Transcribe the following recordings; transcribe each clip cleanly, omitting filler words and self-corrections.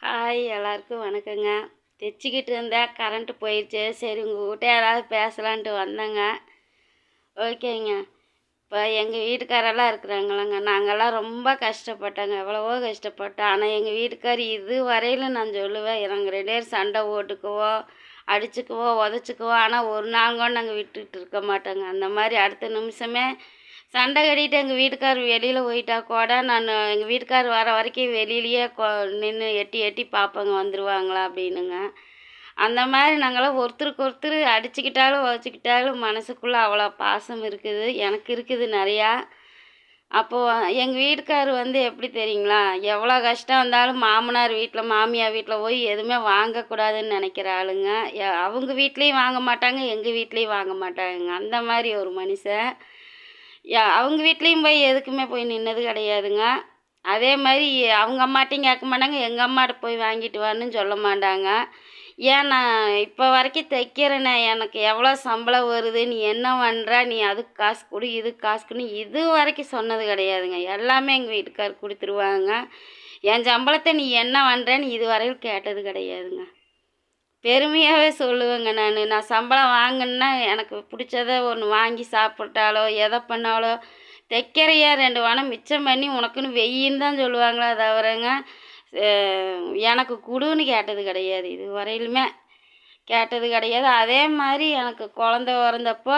Hi எல்லாருக்கும் வணக்கங்க. தைச்சிக்கிட்டு இருந்தேன், கரண்ட்டு போயிடுச்சு. சரி உங்கள்கிட்ட யாராவது பேசலான்ட்டு வந்தேங்க. ஓகேங்க. இப்போ எங்கள் வீட்டுக்காரெல்லாம் இருக்கிறாங்களங்க. நாங்கள்லாம் ரொம்ப கஷ்டப்பட்டோங்க, எவ்வளவோ கஷ்டப்பட்டோம். ஆனால் எங்கள் வீட்டுக்கார் இது வரையிலும் நான் சொல்லுவேன், நாங்கள் 2 பேரும் சண்டை ஓட்டுக்குவோம், அடிச்சுக்குவோம், உதச்சிக்குவோம். ஆனால் ஒரு நாள் கூட நாங்கள் விட்டுட்டு இருக்க மாட்டோங்க. அந்த மாதிரி அடுத்த நிமிஷமே சண்டை கட்டிட்டு எங்கள் வீட்டுக்கார் வெளியில் போயிட்டா கூட நான் எங்கள் வீட்டுக்கார் வர வரைக்கும் வெளியிலேயே நின்று எட்டி எட்டி பார்ப்பேங்க, வந்துடுவாங்களா அப்படின்னுங்க. அந்த மாதிரி நாங்களாம் ஒருத்தருக்கு ஒருத்தர் அடிச்சுக்கிட்டாலும் உதச்சிக்கிட்டாலும் மனசுக்குள்ளே அவ்வளோ பாசம் இருக்குது, எனக்கு இருக்குது நிறையா. அப்போது எங்கள் வீட்டுக்கார் எப்படி தெரியுங்களா, எவ்வளோ கஷ்டம் வந்தாலும் மாமனார் வீட்டில் மாமியார் வீட்டில் போய் எதுவுமே வாங்கக்கூடாதுன்னு நினைக்கிற ஆளுங்க. அவங்க வீட்லேயும் வாங்க மாட்டாங்க, எங்கள் வீட்லேயும் வாங்க மாட்டாங்க. அந்த மாதிரி ஒரு மனுஷன். அவங்க வீட்லேயும் போய் எதுக்குமே போய் நின்னது கிடையாதுங்க. அதே மாதிரி அவங்க அம்மாட்டையும் கேட்க மாட்டாங்க, எங்கள் அம்மாட்ட போய் வாங்கிட்டு வான்னு சொல்ல மாட்டாங்க. ஏன் நான் இப்போ வரைக்கும் தைக்கிறேனே, எனக்கு எவ்வளோ சம்பளம் வருது, நீ என்ன பண்ணுற, நீ அதுக்கு காசு கொடு, இதுக்கு காசு கொடு, இது வரைக்கும் சொன்னது கிடையாதுங்க. எல்லாமே எங்கள் வீட்டுக்கார் கொடுத்துருவாங்க. என் சம்பளத்தை நீ என்ன பண்ணுறேன்னு இது வரையும் கேட்டது கிடையாதுங்க. பெருமையாகவே சொல்லுவேங்க. நான் சம்பளம் வாங்கினா எனக்கு பிடிச்சத ஒன்று வாங்கி சாப்பிட்டாலோ எதை பண்ணாலோ, தைக்கிறையா 2 பணம் மிச்சம் பண்ணி உனக்குன்னு வெயின்னு தான் சொல்லுவாங்களே தவிரங்க, எனக்கு கொடுன்னு கேட்டது கிடையாது, இது வரையிலுமே கேட்டது கிடையாது. அதே மாதிரி எனக்கு குழந்த பிறந்தப்போ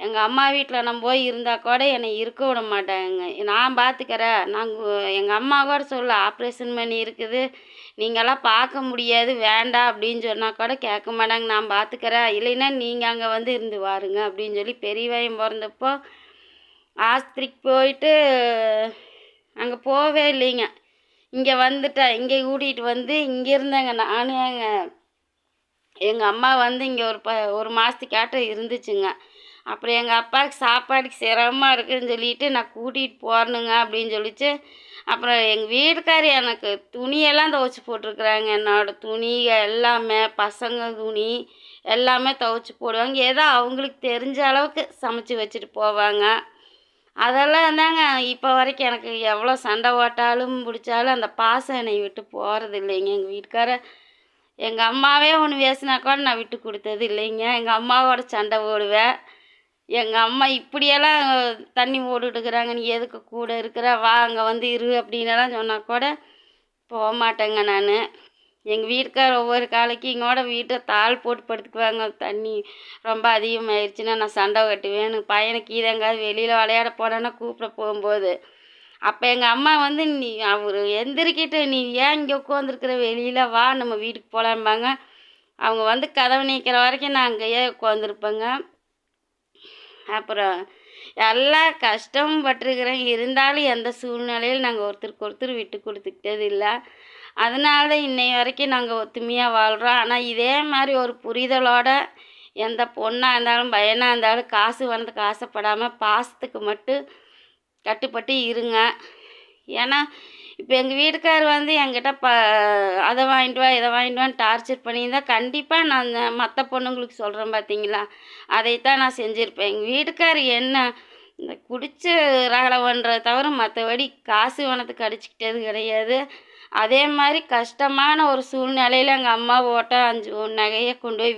எங்கள் அம்மா வீட்டில் நான் போய் இருந்தால் கூட என்னை இருக்க விட மாட்டாங்க. நான் பார்த்துக்கிறேன், எங்கள் அம்மா கூட சொல்ல ஆப்ரேஷன் பண்ணி இருக்குது, நீங்களாம் பார்க்க முடியாது வேண்டாம் அப்படின்னு சொன்னால் கூட கேட்க மாட்டாங்க. நான் பார்த்துக்கிறேன், இல்லைன்னா நீங்கள் அங்கே இருந்து வாருங்க அப்படின்னு சொல்லி பெரியவாயும் பிறந்தப்போ ஆஸ்பத்திரிக்கு போயிட்டு அங்கே போகவே இல்லைங்க. இங்கே வந்துட்டேன், இங்கே கூட்டிகிட்டு இங்கே இருந்தேங்க. நானும் எங்கள் அம்மா இங்கே ஒரு மாதத்துக்காட்டம் இருந்துச்சுங்க. அப்புறம் எங்கள் அப்பாவுக்கு சாப்பாடுக்கு சிரமமாக இருக்குதுன்னு சொல்லிட்டு நான் கூட்டிகிட்டு போகிறேனுங்க அப்படின்னு சொல்லிச்சு. அப்புறம் எங்கள் வீட்டுக்கார் எனக்கு துணியெல்லாம் துவைச்சி போட்டிருக்குறாங்க. என்னோடய துணி எல்லாமே, பசங்க துணி எல்லாமே துவைச்சி போடுவாங்க. ஏதோ அவங்களுக்கு தெரிஞ்ச அளவுக்கு சமைச்சி வச்சுட்டு போவாங்க. அதெல்லாம் தாங்க இப்போ வரைக்கும் எனக்கு எவ்வளோ சண்டை ஓட்டாலும் பிடிச்சாலும் அந்த பாசம் என்னை விட்டு போகிறது இல்லைங்க. எங்கள் வீட்டுக்கார எங்கள் அம்மாவே ஒன்று பேசினா கூட நான் விட்டு கொடுத்தது இல்லைங்க. எங்கள் அம்மாவோட சண்டை போடுவேன். எங்கள் அம்மா இப்படியெல்லாம் தண்ணி போட்டுட்டுருக்குறாங்க, நீ எதுக்கு கூட இருக்கிற, வா அங்கே இரு அப்படின்னெல்லாம் சொன்னால் கூட போக மாட்டேங்க நான். எங்கள் வீட்டுக்கார் ஒவ்வொரு காலைக்கு இங்கோட வீட்டை தாள் போட்டு படுத்துக்குவாங்க. தண்ணி ரொம்ப அதிகமாகிடுச்சுன்னா நான் சண்டை கட்டுவேன். பையனுக்கு எங்காவது வெளியில் விளையாட போனேன்னா கூப்பிட போகும்போது அப்போ எங்கள் அம்மா நீ அவர் எந்திரிக்கிட்டு, நீ ஏன் இங்கே உட்காந்துருக்குற, வெளியில் வா நம்ம வீட்டுக்கு போகலாம்பாங்க. அவங்க கதவை நீக்கிற வரைக்கும் நான் அங்கேயே உட்காந்துருப்பேங்க. அப்புறம் எல்லா கஷ்டமும் பட்டிருக்கிறேன். இருந்தாலும் எந்த சூழ்நிலையில் நாங்கள் ஒருத்தருக்கு ஒருத்தர் விட்டு கொடுத்துக்கிட்டது இல்லை. அதனால தான் இன்னைய வரைக்கும் நாங்கள் ஒத்துமையாக வாழ்கிறோம். ஆனால் இதே மாதிரி ஒரு புரிதலோட எந்த பொண்ணாக இருந்தாலும் பையனாக இருந்தாலும் காசு வரதுக்கு ஆசைப்படாமல் பாசத்துக்கு மட்டும் கட்டுப்பட்டு இருங்க. ஏன்னா இப்போ எங்கள் வீட்டுக்கார் என்கிட்ட அதை வாங்கிட்டு வா இதை வாங்கிட்டு வான்னு டார்ச்சர் பண்ணியிருந்தால் கண்டிப்பாக நான் மற்ற பொண்ணுங்களுக்கு சொல்கிறேன் பார்த்தீங்களா, அதைத்தான் நான் செஞ்சுருப்பேன். எங்கள் வீட்டுக்கார் என்ன இந்த குடிச்ச ரகலை பண்ணுறத தவிர மற்றபடி காசு வனத்துக்கு அடிச்சுக்கிட்டது கிடையாது. அதே மாதிரி கஷ்டமான ஒரு சூழ்நிலையில் எங்கள் அம்மா 5 நகையை கொண்டு போய்